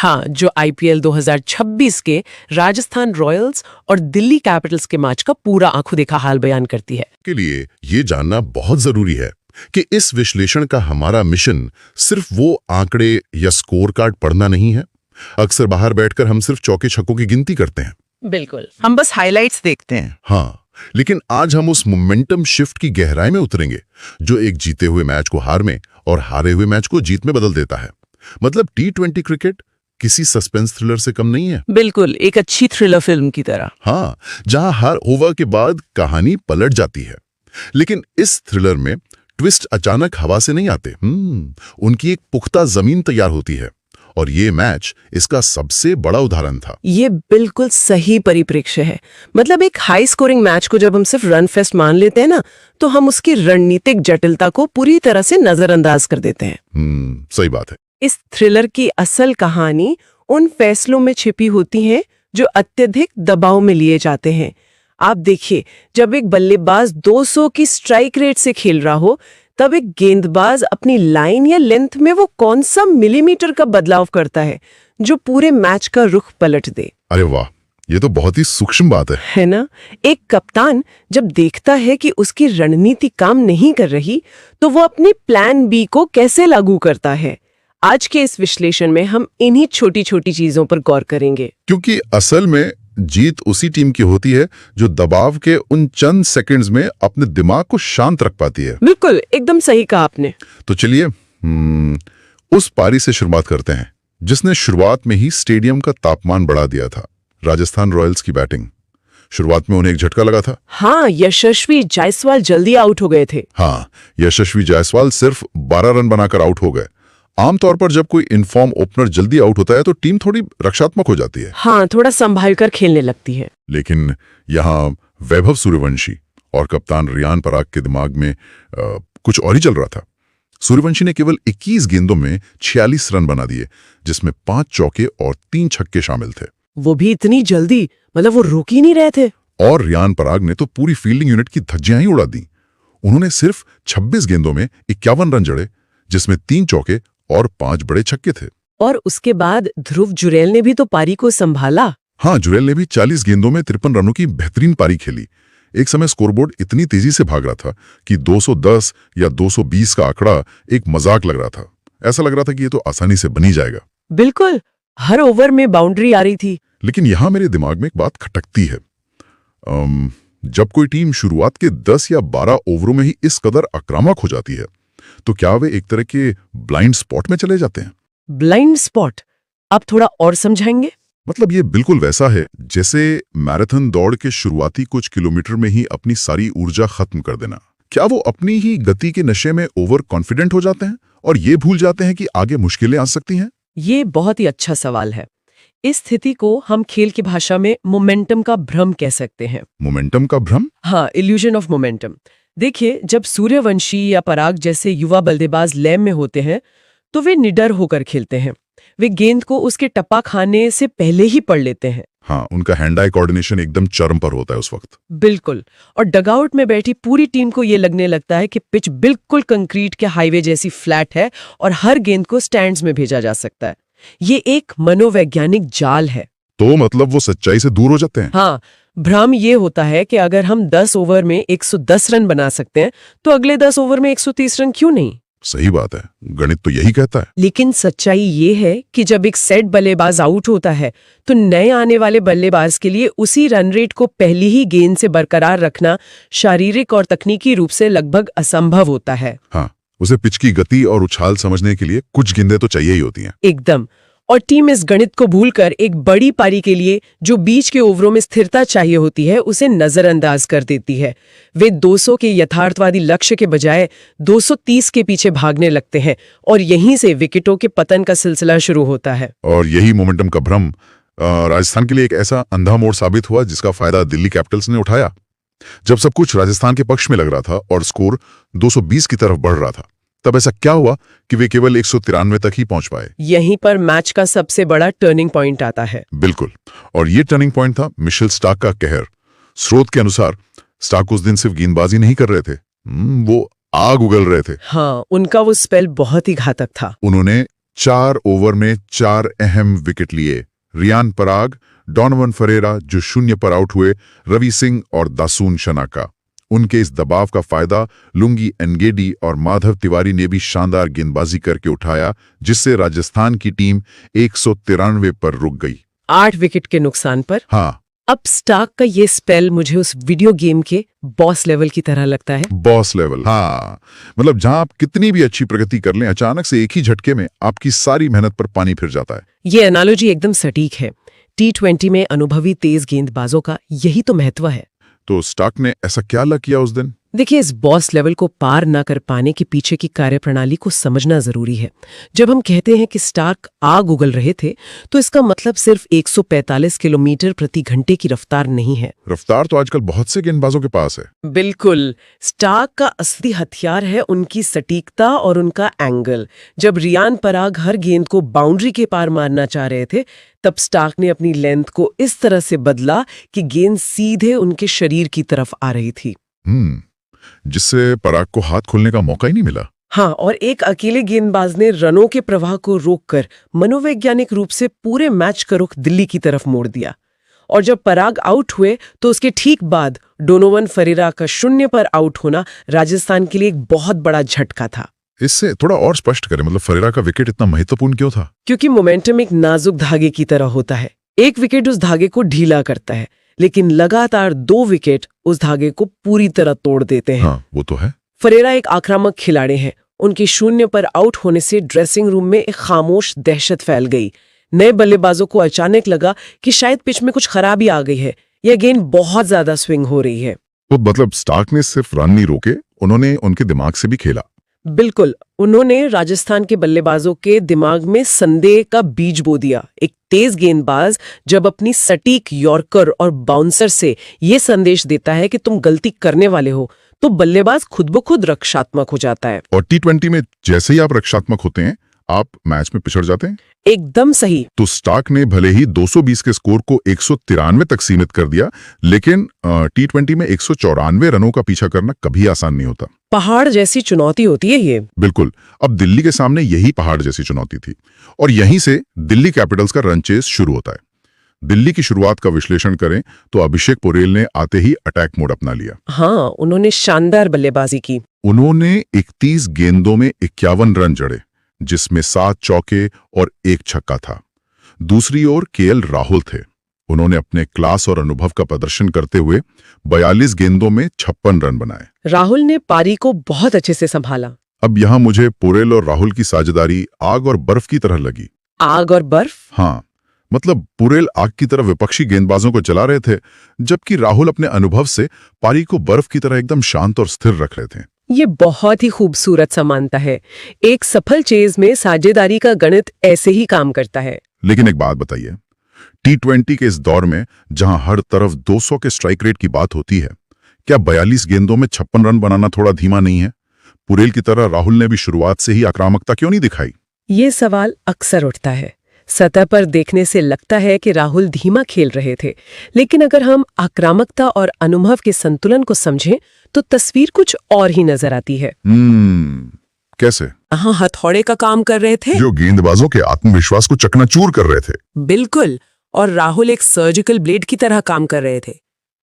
हाँ, जो आईपीएल 2026 के राजस्थान रॉयल्स और दिल्ली कैपिटल्स के मैच का पूरा आंखों देखा हाल बयान करती है। के लिए ये जानना बहुत जरूरी है कि इस विश्लेषण का हमारा मिशन सिर्फ वो आंकड़े या स्कोर कार्ड पढ़ना नहीं है। अक्सर बाहर बैठकर हम सिर्फ चौके छक्कों की गिनती करते हैं। बिल्कुल, हम बस हाइलाइट्स देखते हैं। हाँ, लेकिन आज हम उस मोमेंटम शिफ्ट की गहराई में उतरेंगे जो एक जीते हुए मैच को हार में और हारे हुए मैच को जीत में बदल देता है। मतलब T20 क्रिकेट किसी सस्पेंस थ्रिलर से कम नहीं है। बिल्कुल, एक अच्छी थ्रिलर फिल्म की तरह। हाँ, जहां हर ओवर के बाद कहानी पलट जाती है। लेकिन इस थ्रिलर में ट्विस्ट अचानक हवा से नहीं आते। उनकी एक पुख्ता जमीन तैयार होती है और ये मैच इसका सबसे बड़ा उदाहरण था। ये बिल्कुल सही परिप्रेक्ष्य है। मतलब एक हाई स्कोरिंग मैच को जब हम सिर्फ रन फेस्ट मान लेते हैं ना, तो हम उसकी रणनीतिक जटिलता को पूरी तरह से नजरअंदाज कर देते हैं। सही बात है। इस थ्रिलर की असल कहानी उन फैसलों में छिपी होती है जो अत्यधिक दबाव में लिए जाते हैं। आप देखिए, जब एक बल्लेबाज 200 की स्ट्राइक रेट से खेल रहा हो, तब एक गेंदबाज अपनी लाइन या लेंथ में वो कौन सा मिलीमीटर का बदलाव करता है जो पूरे मैच का रुख पलट दे। अरे वाह, ये तो बहुत ही सूक्ष्म बात है ना? एक कप्तान जब देखता है कि उसकी रणनीति काम नहीं कर रही, तो वो अपनी प्लान बी को कैसे लागू करता है। आज के इस विश्लेषण में हम इन्हीं छोटी छोटी चीजों पर गौर करेंगे, क्योंकि असल में जीत उसी टीम की होती है जो दबाव के उन चंद सेकंड्स में अपने दिमाग को शांत रख पाती है। बिल्कुल, एकदम सही कहा आपने। तो चलिए उस पारी से शुरुआत करते हैं जिसने शुरुआत में ही स्टेडियम का तापमान बढ़ा दिया था। राजस्थान रॉयल्स की बैटिंग। शुरुआत में उन्हें एक झटका लगा था। हाँ, यशस्वी जायसवाल जल्दी आउट हो गए थे। हाँ, यशस्वी जायसवाल सिर्फ 12 रन बनाकर आउट हो गए। आमतौर पर जब कोई इनफॉर्म ओपनर जल्दी आउट होता है तो टीम थोड़ी रक्षात्मक हो जाती है। हाँ, थोड़ा संभाल कर खेलने लगती है। लेकिन यहाँ वैभव सूर्यवंशी और कप्तान रियान पराग के दिमाग में कुछ और ही चल रहा था। सूर्यवंशी ने केवल 21 गेंदों में 46 रन बना दिए, जिसमें 5 चौके और 3 छक्के शामिल थे। वो भी इतनी जल्दी, मतलब वो रुक ही नहीं रहे थे। और रियान पराग ने तो पूरी फील्डिंग यूनिट की धज्जियां ही उड़ा दी। उन्होंने सिर्फ 26 गेंदों में 51 रन जड़े, जिसमें 3 चौके और 5 बड़े छक्के थे। और उसके बाद ध्रुव जुरैल ने भी तो पारी को संभाला। हाँ, जुरैल ने भी 40 गेंदों में 53 रनों की बेहतरीन पारी खेली। एक समय स्कोरबोर्ड इतनी तेजी से भाग रहा था कि 210 या 220 का आंकड़ा एक मजाक लग रहा था। ऐसा लग रहा था कि ये तो आसानी से बनी जाएगा। बिल्कुल, हर ओवर में बाउंड्री आ रही थी। लेकिन यहां मेरे दिमाग में एक बात खटकती है। जब कोई टीम शुरुआत के 10 या 12 ओवरों में ही इस कदर आक्रामक हो जाती है, तो क्या वे एक तरह के ब्लाइंड स्पॉट में चले जाते हैं? Blind spot? आप थोड़ा और समझाएंगे? मतलब ये बिल्कुल वैसा है जैसे मैराथन दौड़ के शुरुआती कुछ किलोमीटर में ही अपनी सारी ऊर्जा खत्म कर देना। क्या वो अपनी ही गति के नशे में ओवर कॉन्फिडेंट हो जाते हैं और ये भूल जाते हैं कि आगे मुश्किलें आ सकती हैं? ये बहुत ही अच्छा सवाल है। इस स्थिति को हम खेल की भाषा में मोमेंटम का भ्रम कह सकते हैं। मोमेंटम का भ्रम? हाँ, इल्यूजन ऑफ मोमेंटम। देखिए, जब सूर्यवंशी या पराग जैसे युवा बल्लेबाज लैम में होते हैं तो वे निडर होकर खेलते हैं। वे गेंद को उसके टप्पा खाने से पहले ही पढ़ लेते हैं। हाँ, उनका हैंड आई कोऑर्डिनेशन एकदम चरम पर होता है उस वक्त। बिल्कुल। और डगआउट में बैठी पूरी टीम को ये लगने लगता है कि पिच बिल्कुल कंक्रीट के हाईवे जैसी फ्लैट है और हर गेंद को स्टैंड्स में भेजा जा सकता है। ये एक मनोवैज्ञानिक जाल है। तो मतलब वो सच्चाई से दूर हो जाते हैं? हाँ, भ्रम ये होता है कि अगर हम 10 ओवर में 110 रन बना सकते हैं तो अगले 10 ओवर में 130 रन क्यों नहीं? सही बात है, गणित तो यही कहता है। लेकिन सच्चाई ये है कि जब एक सेट बल्लेबाज आउट होता है तो नए आने वाले बल्लेबाज के लिए उसी रन रेट को पहली ही गेंद से बरकरार रखना शारीरिक और तकनीकी रूप से लगभग असंभव होता है। हाँ, उसे पिच की गति और उछाल समझने के लिए कुछ गेंदें तो चाहिए ही होती हैं। एकदम। और टीम इस गणित को भूलकर एक बड़ी पारी के लिए जो बीच के ओवरों में स्थिरता चाहिए होती है उसे नजरअंदाज कर देती है। वे 200 के यथार्थवादी लक्ष्य के बजाय 230 के पीछे भागने लगते हैं और यहीं से विकेटों के पतन का सिलसिला शुरू होता है। और यही मोमेंटम का भ्रम राजस्थान के लिए एक ऐसा अंधा मोड़ साबित हुआ जिसका फायदा दिल्ली कैपिटल्स ने उठाया। जब सब कुछ राजस्थान के पक्ष में लग रहा था और स्कोर 220 की तरफ बढ़ रहा था, तब ऐसा क्या हुआ कि वे केवल 193 तक ही पहुंच पाए। यहीं पर मैच का सबसे बड़ा टर्निंग पॉइंट आता है। बिल्कुल, और ये टर्निंग पॉइंट था मिशेल स्टार्क का कहर। स्रोत के अनुसार स्टार्क उस दिन सिर्फ गेंदबाजी नहीं कर रहे थे, वो आग उगल रहे थे। हाँ, उनका वो स्पेल बहुत ही घातक था। उन्होंने 4 ओवर में 4 अहम विकेट लिए। रियान पराग, डोनोवन फरेरा जो 0 पर आउट हुए, रवि सिंह और दासून शनाका। उनके इस दबाव का फायदा लुंगी एनगेडी और माधव तिवारी ने भी शानदार गेंदबाजी करके उठाया, जिससे राजस्थान की टीम 193 पर रुक गई। 8 विकेट के नुकसान पर। हाँ, अब स्टार्क का ये स्पेल मुझे उस वीडियो गेम के बॉस लेवल की तरह लगता है। Boss level. हाँ, मतलब जहां आप कितनी भी अच्छी प्रगति कर लें, अचानक से एक ही झटके में आपकी सारी मेहनत पर पानी फिर जाता है। ये एनालॉजी एकदम सटीक है। T20 में अनुभवी तेज गेंदबाजों का यही तो महत्व है। तो स्टार्क ने ऐसा क्या अलग किया उस दिन? देखिए, इस बॉस लेवल को पार ना कर पाने के पीछे की कार्यप्रणाली को समझना जरूरी है। जब हम कहते हैं कि स्टार्क आग उगल रहे थे, तो इसका मतलब सिर्फ 145 किलोमीटर प्रति घंटे की रफ्तार नहीं है। रफ्तार तो आजकल बहुत से गेंदबाजों के पास है। बिल्कुल, स्टार्क का असली हथियार है उनकी सटीकता और उनका एंगल। जब रियान पराग हर गेंद को बाउंड्री के पार मारना चाह रहे थे, तब स्टार्क ने अपनी लेंथ को इस तरह से बदला कि गेंद सीधे उनके शरीर की तरफ आ रही थी। जिससे पराग को हाथ खोलने का मौका ही नहीं मिला। हाँ, और एक अकेले गेंदबाज ने रनों के प्रवाह को रोककर मनोवैज्ञानिक रूप से पूरे मैच का रुख दिल्ली की तरफ मोड़ दिया। और जब पराग आउट हुए, तो उसके ठीक बाद डोनोवन फरेरा का 0 पर आउट होना राजस्थान के लिए एक बहुत बड़ा झटका था। इससे थोड़ा और स्पष्ट करें, मतलब फरेरा का विकेट इतना महत्वपूर्ण क्यों था? क्योंकि मोमेंटम एक नाजुक धागे की तरह होता है। एक विकेट उस धागे को ढीला करता है, लेकिन लगातार 2 विकेट उस धागे को पूरी तरह तोड़ देते हैं। हाँ, वो तो है। फरेरा एक आक्रामक खिलाड़ी हैं। उनके 0 पर आउट होने से ड्रेसिंग रूम में एक खामोश दहशत फैल गई। नए बल्लेबाजों को अचानक लगा कि शायद पिच में कुछ खराबी आ गई है, यह गेंद बहुत ज्यादा स्विंग हो रही है। तो मतलब स्टार्क ने सिर्फ रन नहीं रोके, उन्होंने उनके दिमाग से भी खेला। बिल्कुल, उन्होंने राजस्थान के बल्लेबाजों के दिमाग में संदेह का बीज बो दिया। एक तेज गेंदबाज जब अपनी सटीक यॉर्कर और बाउंसर से ये संदेश देता है कि तुम गलती करने वाले हो, तो बल्लेबाज खुद ब खुद रक्षात्मक हो जाता है। और T20 में जैसे ही आप रक्षात्मक होते हैं, आप मैच में पिछड़ जाते हैं। एकदम सही। तो स्टार्क ने भले ही 220 के स्कोर को 193 तक सीमित कर दिया, लेकिन T20 में 194 रनों का पीछा करना कभी आसान नहीं होता। पहाड़ जैसी चुनौती होती है ये। बिल्कुल। अब दिल्ली के सामने यही पहाड़ जैसी चुनौती थी, और यहीं से दिल्ली कैपिटल्स का रन चेस शुरू होता है। दिल्ली की शुरुआत का विश्लेषण करें तो अभिषेक पोरेल ने आते ही अटैक मोड अपना लिया। हाँ, उन्होंने शानदार बल्लेबाजी की। उन्होंने 31 गेंदों में 51 रन जड़े, जिसमें 7 चौके और 1 छक्का था। दूसरी ओर केएल राहुल थे। उन्होंने अपने क्लास और अनुभव का प्रदर्शन करते हुए 42 गेंदों में 56 रन बनाए। राहुल ने पारी को बहुत अच्छे से संभाला। अब यहां मुझे पोरेल और राहुल की साझेदारी आग और बर्फ की तरह लगी। आग और बर्फ? हाँ, मतलब पोरेल आग की तरह विपक्षी गेंदबाजों को जला रहे थे, जबकि राहुल अपने अनुभव से पारी को बर्फ की तरह एकदम शांत और स्थिर रख रहे थे। ये बहुत ही खूबसूरत समानता है। एक सफल चेज में साझेदारी का गणित ऐसे ही काम करता है। लेकिन एक बात बताइए, T20 के इस दौर में जहां हर तरफ 200 के स्ट्राइक रेट की बात होती है, क्या 42 गेंदों में 56 रन बनाना थोड़ा धीमा नहीं है? पोरेल की तरह राहुल ने भी शुरुआत से ही आक्रामकता क्यों नहीं दिखाई? ये सवाल अक्सर उठता है। सतह पर देखने से लगता है कि राहुल धीमा खेल रहे थे, लेकिन अगर हम आक्रामकता और अनुभव के संतुलन को समझें तो तस्वीर कुछ और ही नजर आती है। कैसे? हाँ, हथौड़े का काम कर रहे थे, जो गेंदबाजों के आत्मविश्वास को चकनाचूर कर रहे थे। बिल्कुल। और राहुल एक सर्जिकल ब्लेड की तरह काम कर रहे थे।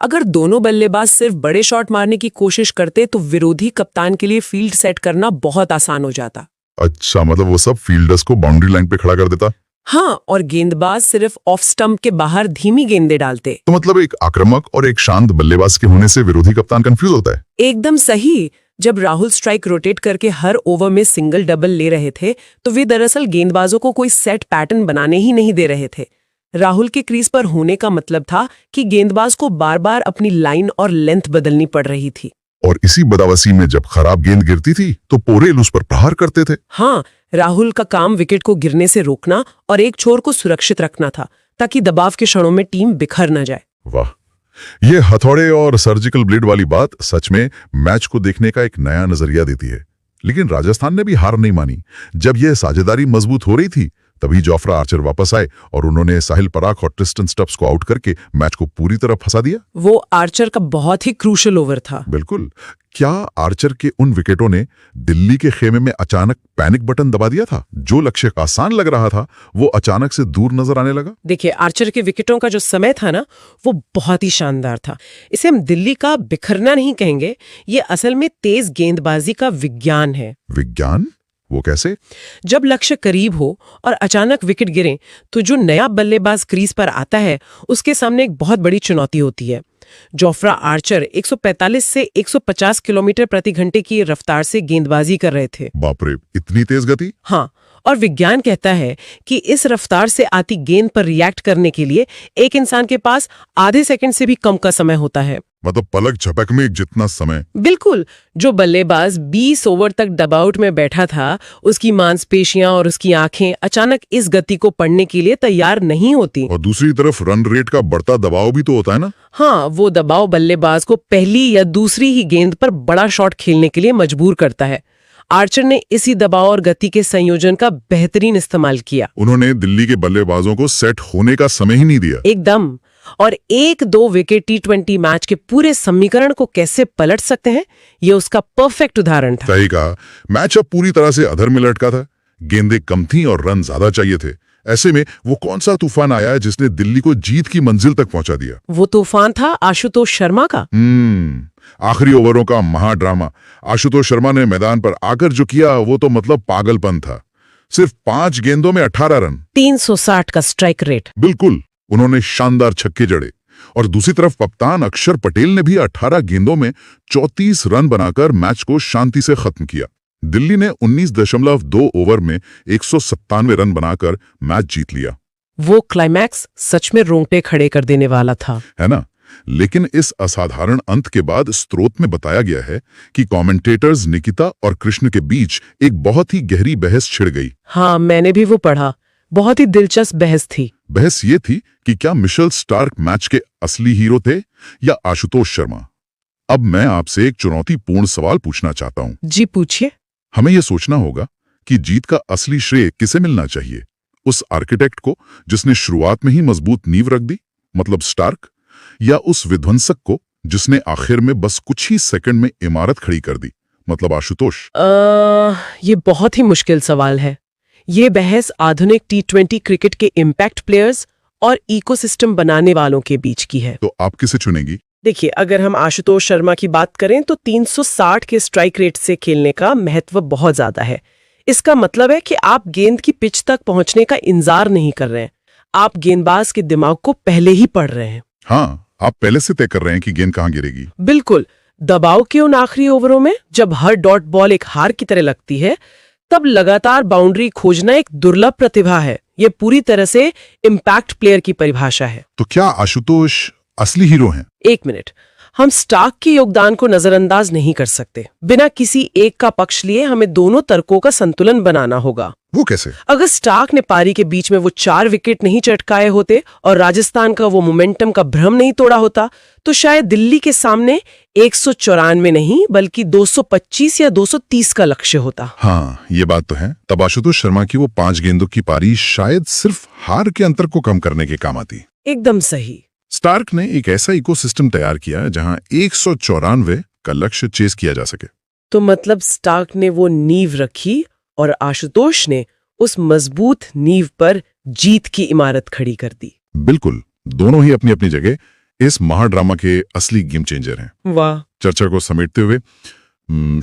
अगर दोनों बल्लेबाज सिर्फ बड़े शॉट मारने की कोशिश करते तो विरोधी कप्तान के लिए फील्ड सेट करना बहुत आसान हो जाता। अच्छा, मतलब वो सब फील्डर्स को बाउंड्री लाइन पे खड़ा कर देता। हाँ, और गेंदबाज सिर्फ ऑफ स्टंप के बाहर धीमी गेंदें डालते। तो मतलब एक आक्रामक और एक शांत बल्लेबाज के होने से विरोधी कप्तान कंफ्यूज होता है। एकदम सही। जब राहुल स्ट्राइक रोटेट करके हर ओवर में सिंगल डबल ले रहे थे, तो वे दरअसल गेंदबाजों को कोई सेट पैटर्न बनाने ही नहीं दे रहे थे। राहुल के क्रीज पर होने का मतलब था कि गेंदबाज को बार बार अपनी लाइन और लेंथ बदलनी पड़ रही थी। और इसी बदावसी में जब खराब गेंद गिरती थी तो पोरेल उस पर प्रहार करते थे। हाँ, राहुल का काम विकेट को गिरने से रोकना और एक छोर को सुरक्षित रखना था, ताकि दबाव के क्षणों में टीम बिखर न जाए। वाह, ये हथौड़े और सर्जिकल ब्लेड वाली बात सच में मैच को देखने का एक नया नजरिया देती है। लेकिन राजस्थान ने भी हार नहीं मानी। जब यह साझेदारी मजबूत हो रही थी तभी जोफ्रा आर्चर वापस आए और उन्होंने साहिल पराग और ट्रिस्टन स्टब्स को आउट करके मैच को पूरी तरह फंसा दिया। वो आर्चर का बहुत ही क्रूशल ओवर था। बिल्कुल। क्या आर्चर के उन विकेटों ने दिल्ली के खेमे में अचानक पैनिक बटन दबा दिया था? जो लक्ष्य आसान लग रहा था वो अचानक से दूर नजर आने लगा। देखिए, आर्चर के विकेटों का जो समय था ना, वो बहुत ही शानदार था। इसे हम दिल्ली का बिखरना नहीं कहेंगे, ये असल में तेज गेंदबाजी का विज्ञान है। विज्ञान? वो कैसे? जब लक्ष्य करीब हो और अचानक विकेट गिरे तो जो नया बल्लेबाज क्रीज पर आता है उसके सामने एक बहुत बड़ी चुनौती होती है। जोफ्रा आर्चर 145 से 150 किलोमीटर प्रति घंटे की रफ्तार से गेंदबाजी कर रहे थे। बाप रे, इतनी तेज गति? हाँ, और विज्ञान कहता है कि इस रफ्तार से आती गेंद पर रिएक्ट करने के लिए एक इंसान के पास आधे सेकंड से भी कम का समय होता है। मतलब पलक झपक में जितना समय। बिल्कुल। जो बल्लेबाज 20 ओवर तक डगआउट में बैठा था, उसकी मांसपेशियां और उसकी आंखें अचानक इस गति को पढ़ने के लिए तैयार नहीं होती। और दूसरी तरफ रन रेट का बढ़ता दबाव भी तो होता है ना? हाँ, वो दबाव बल्लेबाज को पहली या दूसरी ही गेंद पर बड़ा शॉट खेलने के लिए मजबूर करता है। आर्चर ने इसी दबाव और गति के संयोजन का बेहतरीन इस्तेमाल किया। उन्होंने दिल्ली के बल्लेबाजों को सेट होने का समय ही नहीं दिया। एकदम। और 1-2 विकेट T20 मैच के पूरे समीकरण को कैसे पलट सकते हैं, ये उसका परफेक्ट उदाहरण था। सही कहा। मैच अब पूरी तरह से अधर में लटका था। गेंदें कम थीं और रन ज्यादा चाहिए थे। ऐसे में वो कौन सा तूफान आया जिसने दिल्ली को जीत की मंजिल तक पहुंचा दिया? वो तूफान था आशुतोष शर्मा का। आखिरी ओवरों का महाड्रामा। आशुतोष शर्मा ने मैदान पर आकर जो किया वो तो मतलब पागलपन था। सिर्फ 5 गेंदों में 18 रन, 360 का स्ट्राइक रेट। बिल्कुल। उन्होंने शानदार छक्के जड़े। और दूसरी तरफ कप्तान अक्षर पटेल ने भी 18 गेंदों में 34 रन बनाकर मैच को शांति से खत्म किया। दिल्ली ने 19.2 ओवर में 197 रन बनाकर मैच जीत लिया। वो क्लाइमैक्स सच में रोंगटे खड़े कर देने वाला था, है ना? लेकिन इस असाधारण अंत के बाद स्रोत में बताया गया है कि कमेंटेटर्स निकिता और कृष्ण के बीच एक बहुत ही गहरी बहस छिड़ गई। हाँ, मैंने भी वो पढ़ा। बहुत ही दिलचस्प बहस थी। बहस ये थी कि क्या मिशेल स्टार्क मैच के असली हीरो थे या आशुतोष शर्मा? अब मैं आपसे एक चुनौतीपूर्ण सवाल पूछना चाहता हूं। जी, पूछिए। हमें यह सोचना होगा कि जीत का असली श्रेय किसे मिलना चाहिए? उस आर्किटेक्ट को जिसने शुरुआत में ही मजबूत नींव रख दी, मतलब स्टार्क, या उस विध्वंसक को जिसने आखिर में बस कुछ ही सेकंड में इमारत खड़ी कर दी, मतलब आशुतोष? ये बहुत ही मुश्किल सवाल है। ये बहस आधुनिक T20 क्रिकेट के इम्पैक्ट प्लेयर्स और इकोसिस्टम बनाने वालों के बीच की है। तो आप किसे चुनेंगी? देखिए, अगर हम आशुतोष शर्मा की बात करें तो 360 के स्ट्राइक रेट से खेलने का महत्व बहुत ज्यादा है। इसका मतलब है कि आप गेंद की पिच तक पहुंचने का इंतजार नहीं कर रहे हैं, आप गेंदबाज के दिमाग को पहले ही पढ़ रहे हैं। हाँ, आप पहले से तय कर रहे हैं कि गेंद कहां गिरेगी। बिल्कुल। दबाव के उन आखिरी ओवरों में जब हर डॉट बॉल एक हार की तरह लगती है, तब लगातार बाउंड्री खोजना एक दुर्लभ प्रतिभा है। ये पूरी तरह से इम्पैक्ट प्लेयर की परिभाषा है। तो क्या आशुतोष असली हीरो हैं? एक मिनट, हम स्टार्क के योगदान को नजरअंदाज नहीं कर सकते। बिना किसी एक का पक्ष लिए हमें दोनों तर्कों का संतुलन बनाना होगा। वो कैसे? अगर स्टार्क ने पारी के बीच में वो 4 विकेट नहीं चटकाए होते और राजस्थान का वो मोमेंटम का भ्रम नहीं तोड़ा होता, तो शायद दिल्ली के सामने 194 नहीं बल्कि 225 या 230 का लक्ष्य होता। हाँ, ये बात तो है। तब आशुतोष शर्मा की वो 5 गेंदों की पारी शायद सिर्फ हार के अंतर को कम करने के काम आती। एकदम सही। स्टार्क ने एक ऐसा इकोसिस्टम तैयार किया जहां 194 का लक्ष्य चेस किया जा सके। तो मतलब स्टार्क ने वो नींव रखी और आशुतोष ने उस मजबूत नींव पर जीत की इमारत खड़ी कर दी। बिल्कुल। दोनों ही अपनी अपनी जगह इस महाड्रामा के असली गेम चेंजर हैं। वाह। चर्चा को समेटते हुए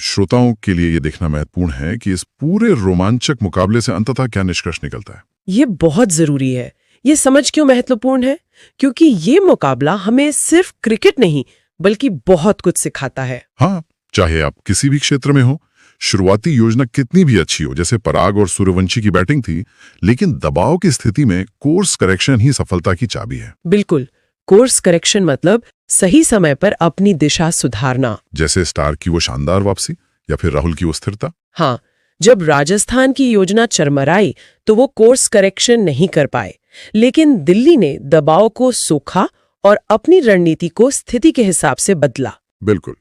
श्रोताओं के लिए ये देखना महत्वपूर्ण है कि इस पूरे रोमांचक मुकाबले से अंततः क्या निष्कर्ष निकलता है। ये बहुत जरूरी है। ये समझ क्यों महत्वपूर्ण है? क्योंकि ये मुकाबला हमें सिर्फ क्रिकेट नहीं बल्कि बहुत कुछ सिखाता है। हाँ, चाहे आप किसी भी क्षेत्र में हो, शुरुआती योजना कितनी भी अच्छी हो, जैसे पराग और सूर्यवंशी की बैटिंग थी, लेकिन दबाव की स्थिति में कोर्स करेक्शन ही सफलता की चाबी है। बिल्कुल। कोर्स करेक्शन मतलब सही समय पर अपनी दिशा सुधारना। जैसे स्टार की वो शानदार वापसी या फिर राहुल की वो स्थिरता। हाँ, जब राजस्थान की योजना चरमराई तो वो कोर्स करेक्शन नहीं कर पाए, लेकिन दिल्ली ने दबाव को सोखा और अपनी रणनीति को स्थिति के हिसाब से बदला। बिल्कुल।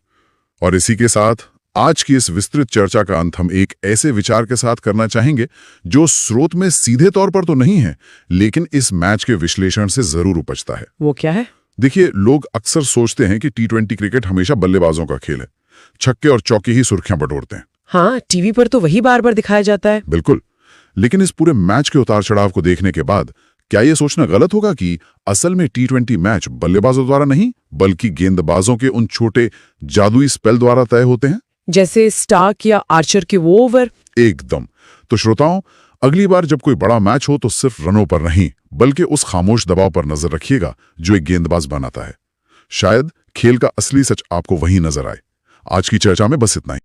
और इसी के साथ आज की इस विस्तृत चर्चा का अंत हम एक ऐसे विचार के साथ करना चाहेंगे जो स्रोत में सीधे तौर पर तो नहीं है, लेकिन इस मैच के विश्लेषण से जरूर उपजता है। वो क्या है? देखिए, लोग अक्सर सोचते हैं कि टी20 क्रिकेट हमेशा बल्लेबाजों का खेल है, छक्के और चौके ही सुर्खियां बटोरते हैं। हाँ, टीवी पर तो वही बार बार दिखाया जाता है। बिल्कुल, लेकिन इस पूरे मैच के उतार चढ़ाव को देखने के बाद क्या यह सोचना गलत होगा कि असल में टी20 मैच बल्लेबाजों द्वारा नहीं बल्कि गेंदबाजों के उन छोटे जादुई स्पेल द्वारा तय होते हैं, जैसे स्टार्क या आर्चर के वो ओवर? एकदम। तो श्रोताओं, अगली बार जब कोई बड़ा मैच हो तो सिर्फ रनों पर नहीं बल्कि उस खामोश दबाव पर नजर रखिएगा जो एक गेंदबाज बनाता है। शायद खेल का असली सच आपको वहीं नजर आए। आज की चर्चा में बस इतना ही।